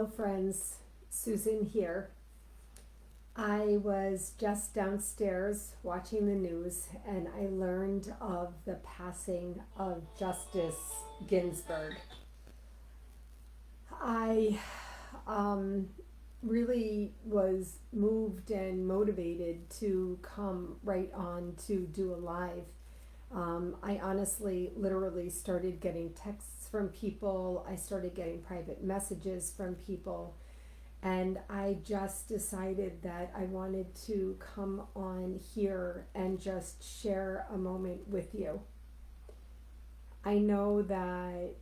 Hello, friends. Susan here. I was just downstairs watching the news and I learned of the passing of Justice Ginsburg. I really was moved and motivated to come right on to do a live. I honestly, literally started getting texts from people. I started getting private messages from people. And I just decided that I wanted to come on here and just share a moment with you. I know that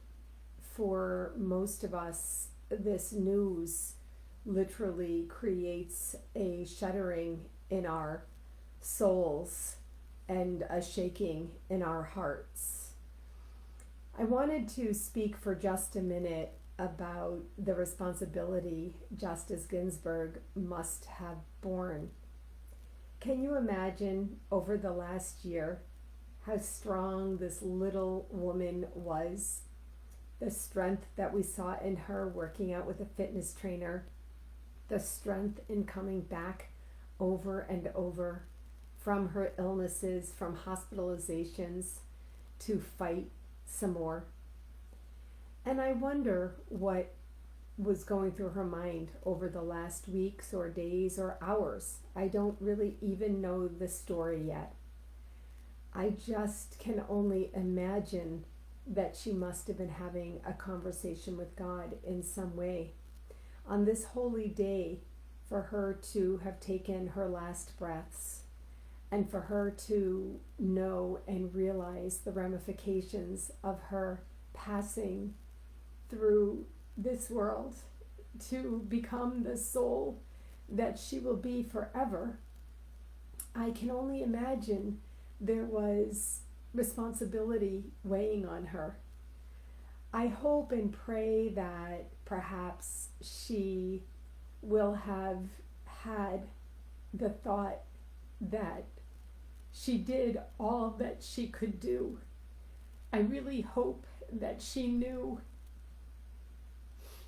for most of us, this news literally creates a shuddering in our souls and a shaking in our hearts. I wanted to speak for just a minute about the responsibility Justice Ginsburg must have borne. Can you imagine over the last year how strong this little woman was? The strength that we saw in her working out with a fitness trainer, the strength in coming back over and over from her illnesses, from hospitalizations, to fight some more. And I wonder what was going through her mind over the last weeks or days or hours. I don't really even know the story yet. I just can only imagine that she must have been having a conversation with God in some way on this holy day, for her to have taken her last breaths and for her to know and realize the ramifications of her passing through this world to become the soul that she will be forever. I can only imagine there was responsibility weighing on her. I hope and pray that perhaps she will have had the thought that she did all that she could do. I really hope that she knew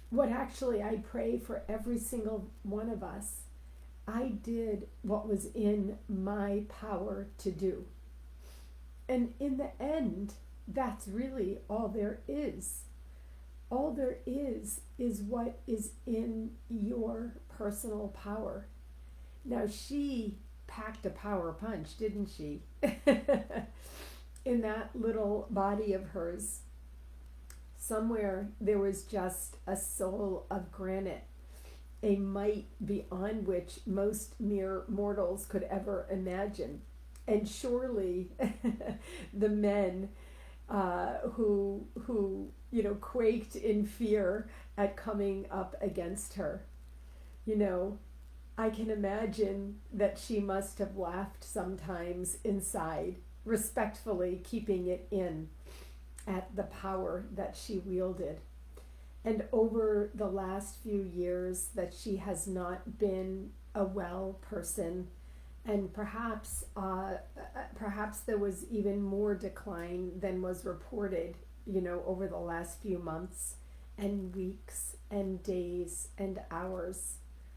what actually I pray for every single one of us. I did what was in my power to do. And in the end, that's really all there is. All there is what is in your personal power. Now, she packed a power punch, didn't she? In that little body of hers. Somewhere there was just a soul of granite, a might beyond which most mere mortals could ever imagine. And surely the men who quaked in fear at coming up against her. I can imagine that she must have laughed sometimes inside, respectfully keeping it in at the power that she wielded. And over the last few years that she has not been a well person, and perhaps there was even more decline than was reported, over the last few months and weeks and days and hours.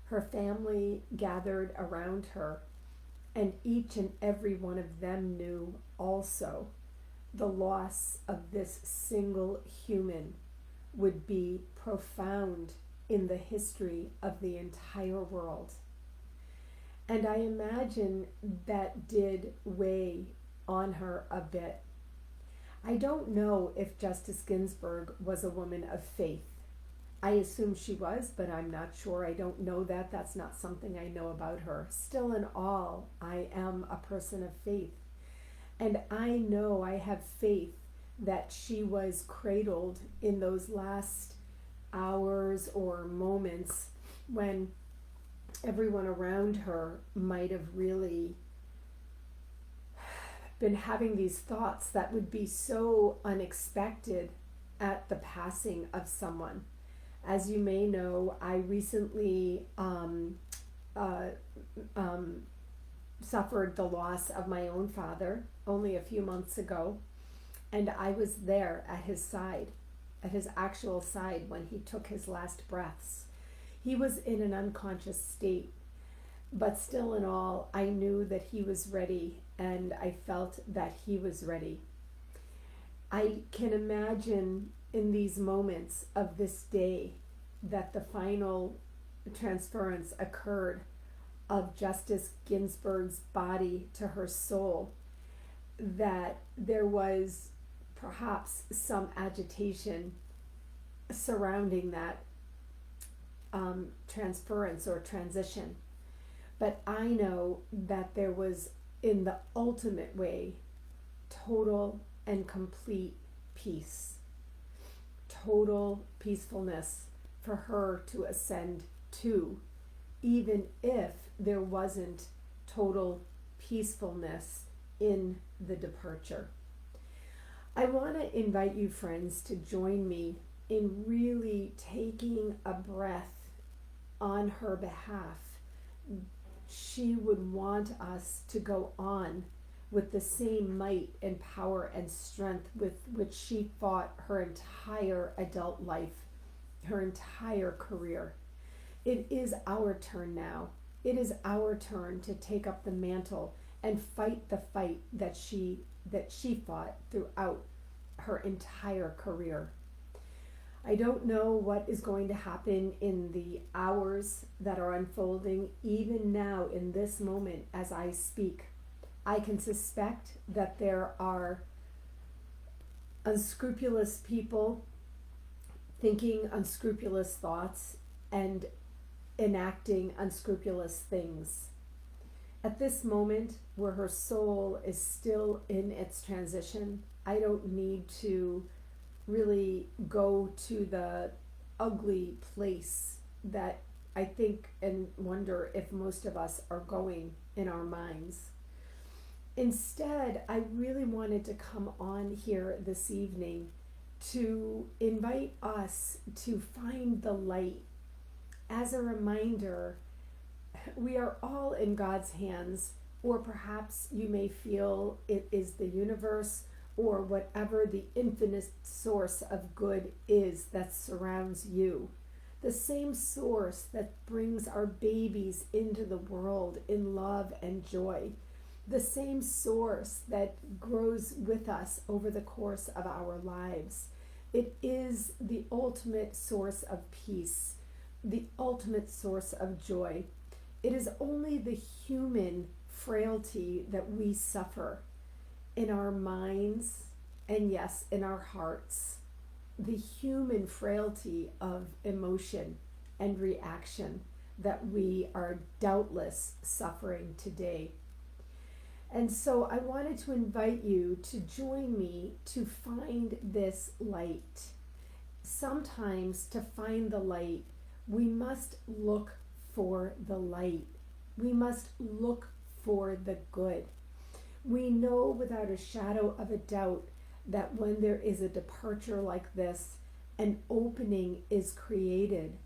Her family gathered around her, and each and every one of them knew also the loss of this single human would be profound in the history of the entire world. And I imagine that did weigh on her a bit. I don't know if Justice Ginsburg was a woman of faith. I assume she was, but I'm not sure. I don't know that. That's not something I know about her. Still in all, I am a person of faith. And I know I have faith that she was cradled in those last hours or moments when everyone around her might have really been having these thoughts that would be so unexpected at the passing of someone. As you may know, I recently suffered the loss of my own father only a few months ago, and I was there at his side, at his actual side when he took his last breaths. He was in an unconscious state, but still in all, I knew that he was ready, and I felt that he was ready. I can imagine in these moments of this day that the final transference occurred of Justice Ginsburg's body to her soul, that there was perhaps some agitation surrounding that transference or transition. But I know that there was, in the ultimate way, total and complete peace, total peacefulness for her to ascend to, even if there wasn't total peacefulness in the departure. I want to invite you, friends, to join me in really taking a breath on her behalf. She would want us to go on with the same might and power and strength with which she fought her entire adult life, her entire career. It is our turn now. It is our turn to take up the mantle and fight the fight that she fought throughout her entire career. I don't know what is going to happen in the hours that are unfolding, even now in this moment as I speak. I can suspect that there are unscrupulous people thinking unscrupulous thoughts and enacting unscrupulous things. At this moment, where her soul is still in its transition, I don't need to really go to the ugly place that I think and wonder if most of us are going in our minds. Instead, I really wanted to come on here this evening to invite us to find the light. As a reminder, we are all in God's hands, or perhaps you may feel it is the universe or whatever the infinite source of good is that surrounds you. The same source that brings our babies into the world in love and joy. The same source that grows with us over the course of our lives. It is the ultimate source of peace, the ultimate source of joy. It is only the human frailty that we suffer in our minds and, yes, in our hearts. The human frailty of emotion and reaction that we are doubtless suffering today. And so I wanted to invite you to join me to find this light. Sometimes to find the light, we must look for the light. We must look for the good. We know without a shadow of a doubt that when there is a departure like this, an opening is created.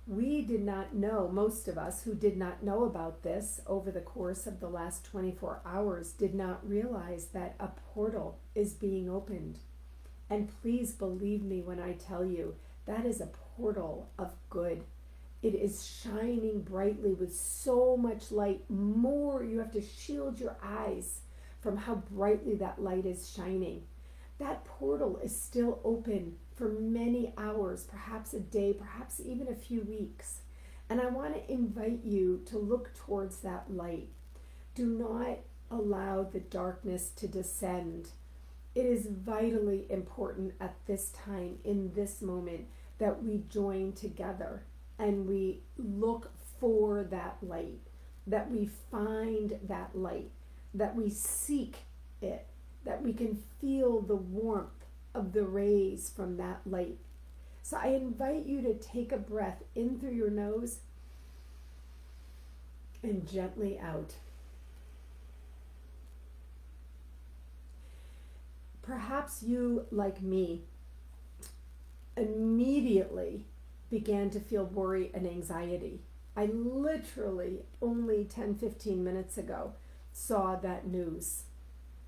We did not know, most of us who did not know about this over the course of the last 24 hours did not realize that a portal is being opened. And please believe me when I tell you, that is a portal of good. It is shining brightly with so much light. More, you have to shield your eyes from how brightly that light is shining. That portal is still open for many hours, perhaps a day, perhaps even a few weeks. And I want to invite you to look towards that light. Do not allow the darkness to descend. It is vitally important at this time, in this moment, that we join together and we look for that light, that we find that light, that we seek it, that we can feel the warmth of the rays from that light. So I invite you to take a breath in through your nose and gently out. Perhaps you, like me, immediately began to feel worry and anxiety. I literally only 10-15 minutes ago saw that news,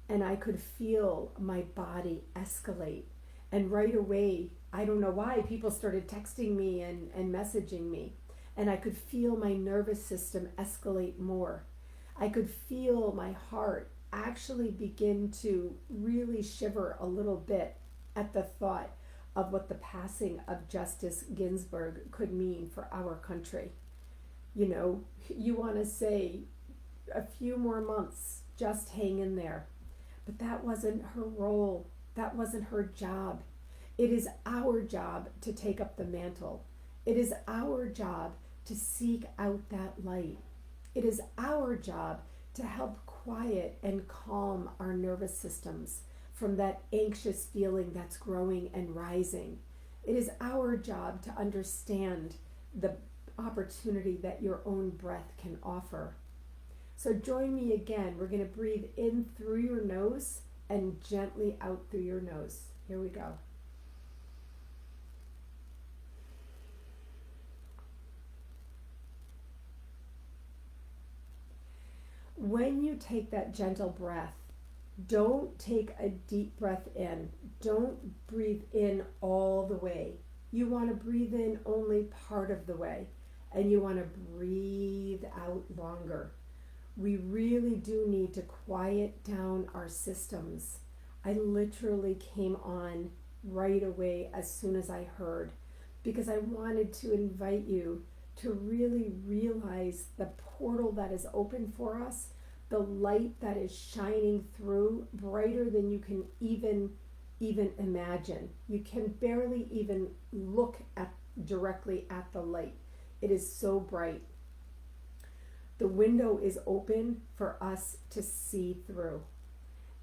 and I could feel my body escalate. And right away, I don't know why, people started texting me and messaging me. and I could feel my nervous system escalate more. I could feel my heart actually begin to really shiver a little bit at the thought of what the passing of Justice Ginsburg could mean for our country. You know, you want to say a few more months, just hang in there. But that wasn't her role. That wasn't her job. It is our job to take up the mantle. It is our job to seek out that light. It is our job to help quiet and calm our nervous systems from that anxious feeling that's growing and rising. It is our job to understand the opportunity that your own breath can offer. So join me again. We're going to breathe in through your nose and gently out through your nose. Here we go. When you take that gentle breath, don't take a deep breath in. Don't breathe in all the way. You want to breathe in only part of the way, and you want to breathe out longer. We really do need to quiet down our systems. I literally came on right away as soon as I heard, because I wanted to invite you to really realize the portal that is open for us, the light that is shining through, brighter than you can even imagine. You can barely even look directly at the light. It is so bright. The window is open for us to see through.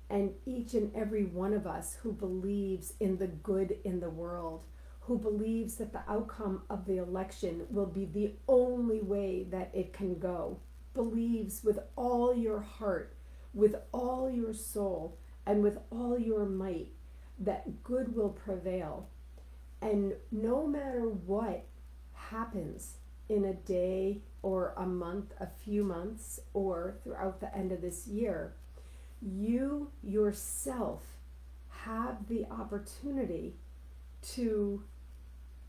And each and every one of us who believes in the good in the world, who believes that the outcome of the election will be the only way that it can go, believes with all your heart, with all your soul, and with all your might that good will prevail. And no matter what happens in a day or a month, a few months, or throughout the end of this year, you yourself have the opportunity to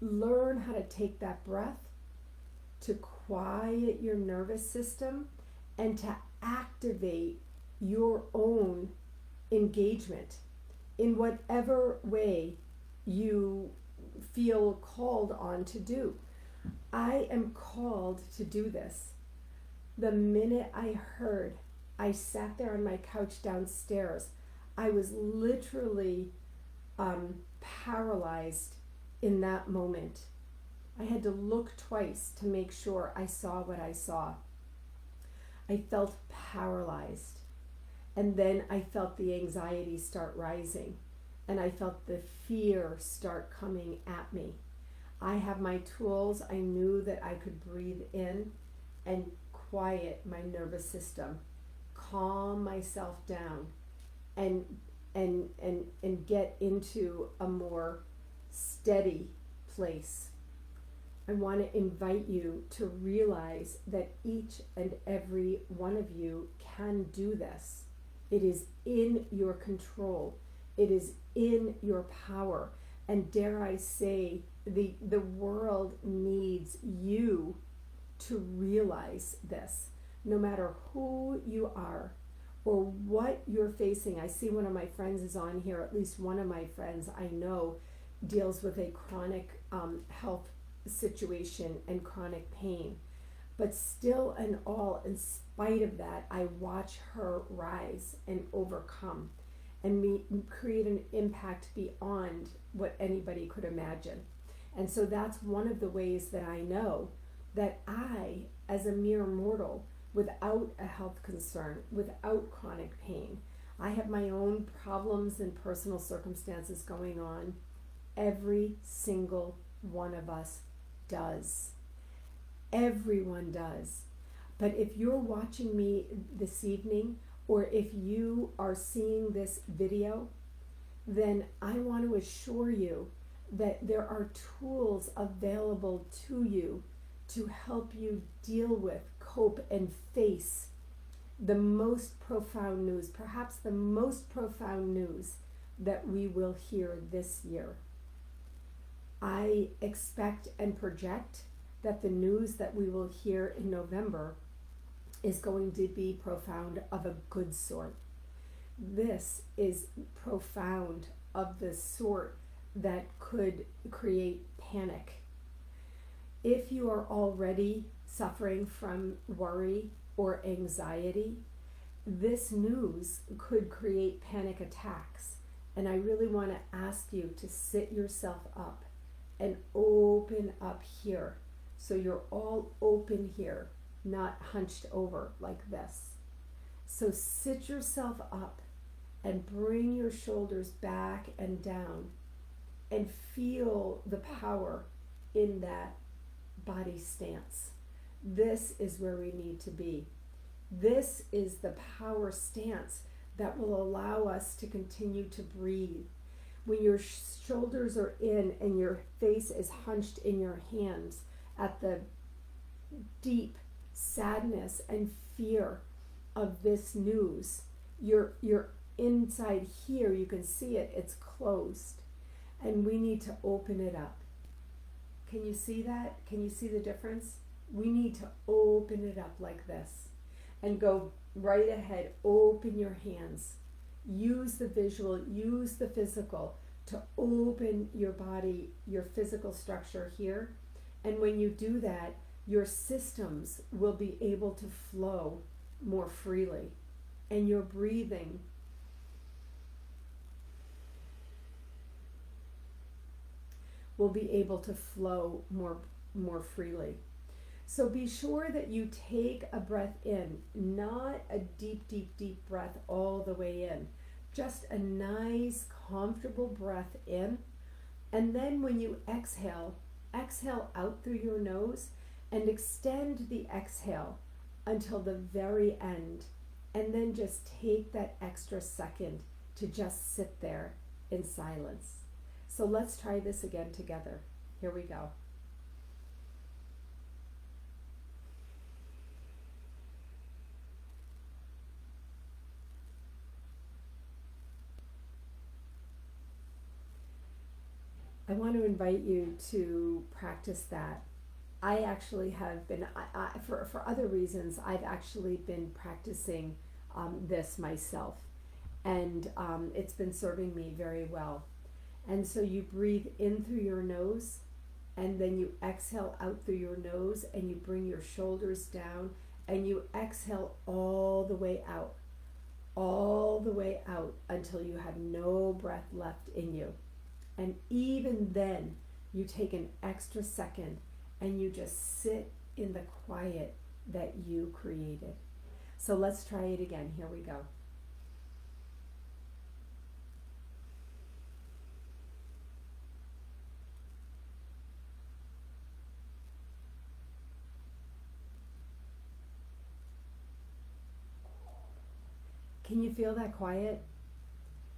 learn how to take that breath, to quiet your nervous system, and to activate your own engagement in whatever way you feel called on to do. I am called to do this. The minute I heard, I sat there on my couch downstairs. I was literally paralyzed in that moment. I had to look twice to make sure I saw what I saw. I felt paralyzed. And then I felt the anxiety start rising. And I felt the fear start coming at me. I have my tools. I knew that I could breathe in and quiet my nervous system, calm myself down, and get into a more steady place. I want to invite you to realize that each and every one of you can do this. It is in your control. It is in your power. And dare I say, the world needs you to realize this. No matter who you are or what you're facing. I see one of my friends is on here. At least one of my friends I know deals with a chronic health situation and chronic pain. But still and all, in spite of that, I watch her rise and overcome and create an impact beyond what anybody could imagine. And so that's one of the ways that I know that I, as a mere mortal, without a health concern, without chronic pain, I have my own problems and personal circumstances going on. Every single one of us does. Everyone does. But if you're watching me this evening, or if you are seeing this video, then I want to assure you that there are tools available to you to help you deal with, cope, and face the most profound news, perhaps the most profound news that we will hear this year. I expect and project that the news that we will hear in November is going to be profound of a good sort. This is profound of the sort that could create panic. If you are already suffering from worry or anxiety, this news could create panic attacks. And I really want to ask you to sit yourself up and open up here. So you're all open here, not hunched over like this. So sit yourself up and bring your shoulders back and down and feel the power in that body stance. This is where we need to be. This is the power stance that will allow us to continue to breathe. When your shoulders are in and your face is hunched in your hands at the deep sadness and fear of this news, you're inside here, you can see it, it's closed. And we need to open it up. Can you see that? Can you see the difference? We need to open it up like this and go right ahead. Open your hands. Use the visual, use the physical to open your body, your physical structure here. And when you do that, your systems will be able to flow more freely. And your breathing will be able to flow more freely. So be sure that you take a breath in, not a deep, deep, deep breath all the way in. Just a nice, comfortable breath in. And then when you exhale, exhale out through your nose and extend the exhale until the very end. And then just take that extra second to just sit there in silence. So let's try this again together. Here we go. I want to invite you to practice that. I actually have been, for other reasons, I've actually been practicing this myself. And it's been serving me very well. And so you breathe in through your nose, and then you exhale out through your nose, and you bring your shoulders down, and you exhale all the way out until you have no breath left in you. And even then, you take an extra second and you just sit in the quiet that you created. So let's try it again. Here we go. Can you feel that quiet?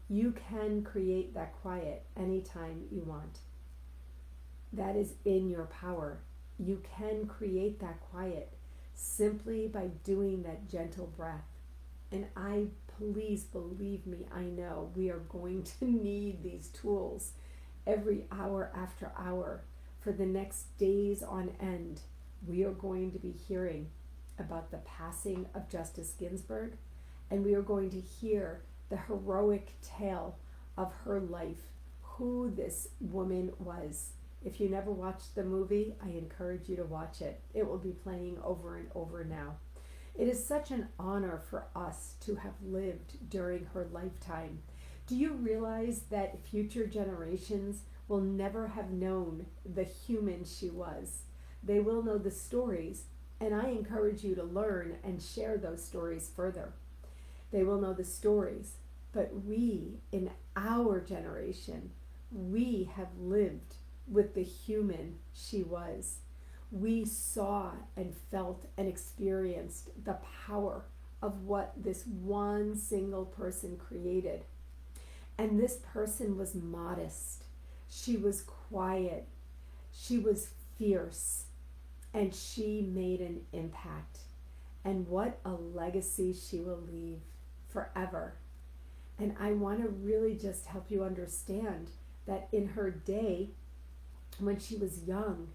You can create that quiet anytime you want. That is in your power. You can create that quiet simply by doing that gentle breath. And please believe me, I know we are going to need these tools every hour after hour for the next days on end. We are going to be hearing about the passing of Justice Ginsburg, and we are going to hear the heroic tale of her life, who this woman was. If you never watched the movie, I encourage you to watch it. It will be playing over and over now. It is such an honor for us to have lived during her lifetime. Do you realize that future generations will never have known the human she was? They will know the stories, and I encourage you to learn and share those stories further. They will know the stories, but we, in our generation, we have lived with the human she was. We saw and felt and experienced the power of what this one single person created. And this person was modest. She was quiet. She was fierce. And she made an impact. And what a legacy she will leave forever. And I want to really just help you understand that in her day, when she was young,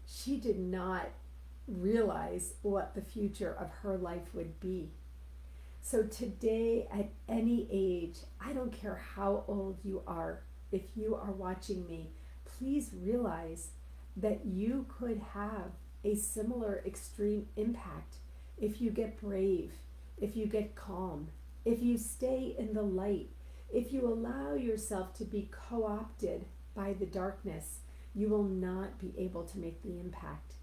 She did not realize what the future of her life would be. So today, at any age, I don't care how old you are, if you are watching me, please realize that you could have a similar extreme impact if you get brave, if you get calm, if you stay in the light, if you allow yourself to be co-opted by the darkness. You will not be able to make the impact.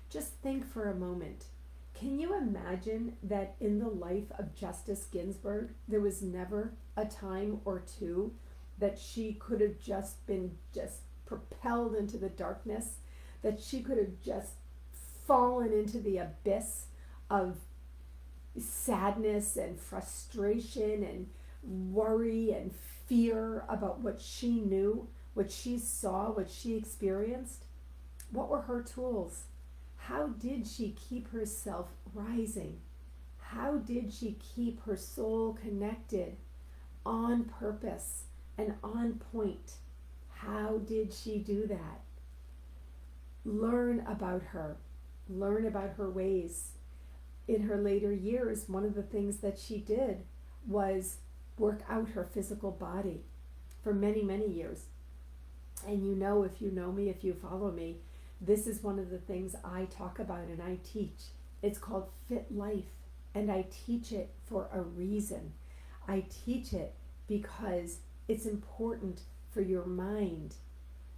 Just think for a moment. Can you imagine that in the life of Justice Ginsburg, there was never a time or two that she could have just been propelled into the darkness, that she could have just fallen into the abyss of sadness and frustration and worry and fear about what she knew, what she saw, what she experienced? What were her tools? How did she keep herself rising? How did she keep her soul connected, on purpose and on point? How did she do that? Learn about her. Learn about her ways. In her later years, one of the things that she did was work out her physical body for many, many years. And you know, if you know me, if you follow me, this is one of the things I talk about and I teach. It's called Fit Life, and I teach it for a reason. I teach it because it's important for your mind,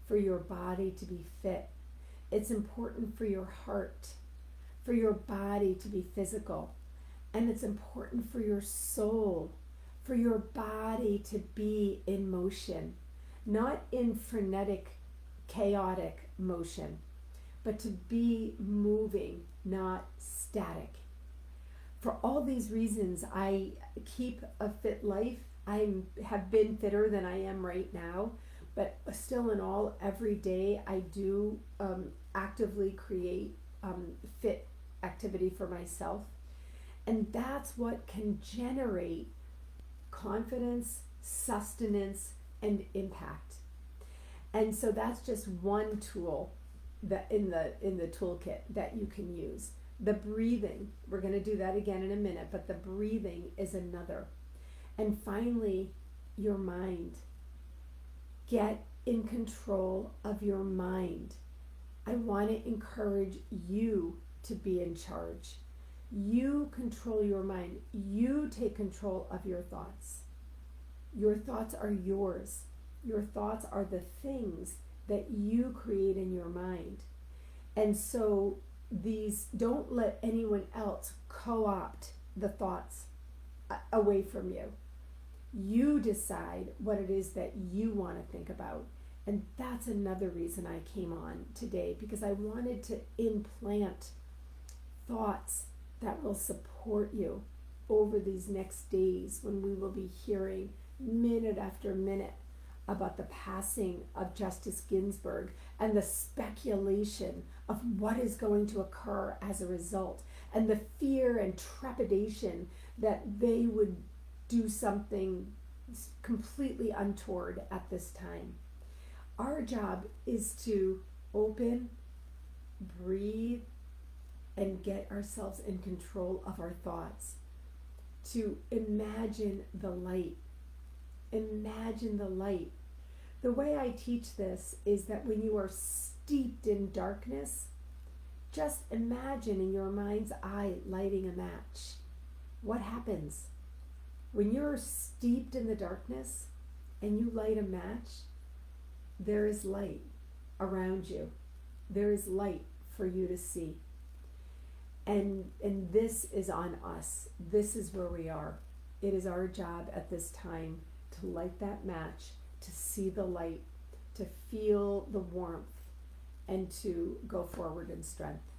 for your body to be fit. It's important for your heart, for your body to be physical. And it's important for your soul, for your body to be in motion, not in frenetic, chaotic motion, but to be moving, not static. For all these reasons, I keep a fit life. I have been fitter than I am right now, but still in all, every day I do actively create fit activity for myself. And that's what can generate confidence, sustenance, and impact. And so that's just one tool that in the toolkit that you can use. The breathing, we're going to do that again in a minute, but the breathing is another. And finally, your mind. Get in control of your mind. I want to encourage you to be in charge. You control your mind. You take control of your thoughts. Your thoughts are yours. Your thoughts are the things that you create in your mind. And so don't let anyone else co-opt the thoughts away from you. You decide what it is that you want to think about. And that's another reason I came on today, because I wanted to implant thoughts that will support you over these next days when we will be hearing minute after minute about the passing of Justice Ginsburg and the speculation of what is going to occur as a result, and the fear and trepidation that they would do something completely untoward at this time. Our job is to open, breathe, and get ourselves in control of our thoughts, to imagine the light. Imagine the light. The way I teach this is that when you are steeped in darkness, just imagine in your mind's eye lighting a match. What happens? When you're steeped in the darkness and you light a match, there is light around you. There is light for you to see. And this is on us. This is where we are. It is our job at this time to light that match, to see the light, to feel the warmth, and to go forward in strength.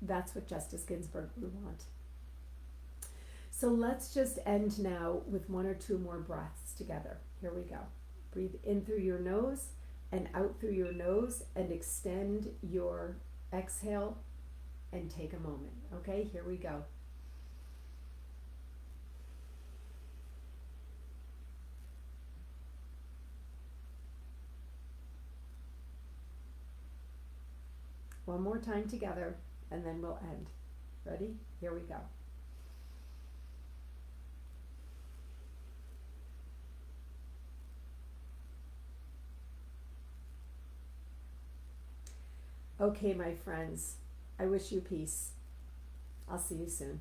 That's what Justice Ginsburg would want. So let's just end now with one or two more breaths together. Here we go. Breathe in through your nose and out through your nose, and extend your exhale and take a moment. Okay, here we go. One more time together, and then we'll end. Ready? Here we go. Okay, my friends, I wish you peace. I'll see you soon.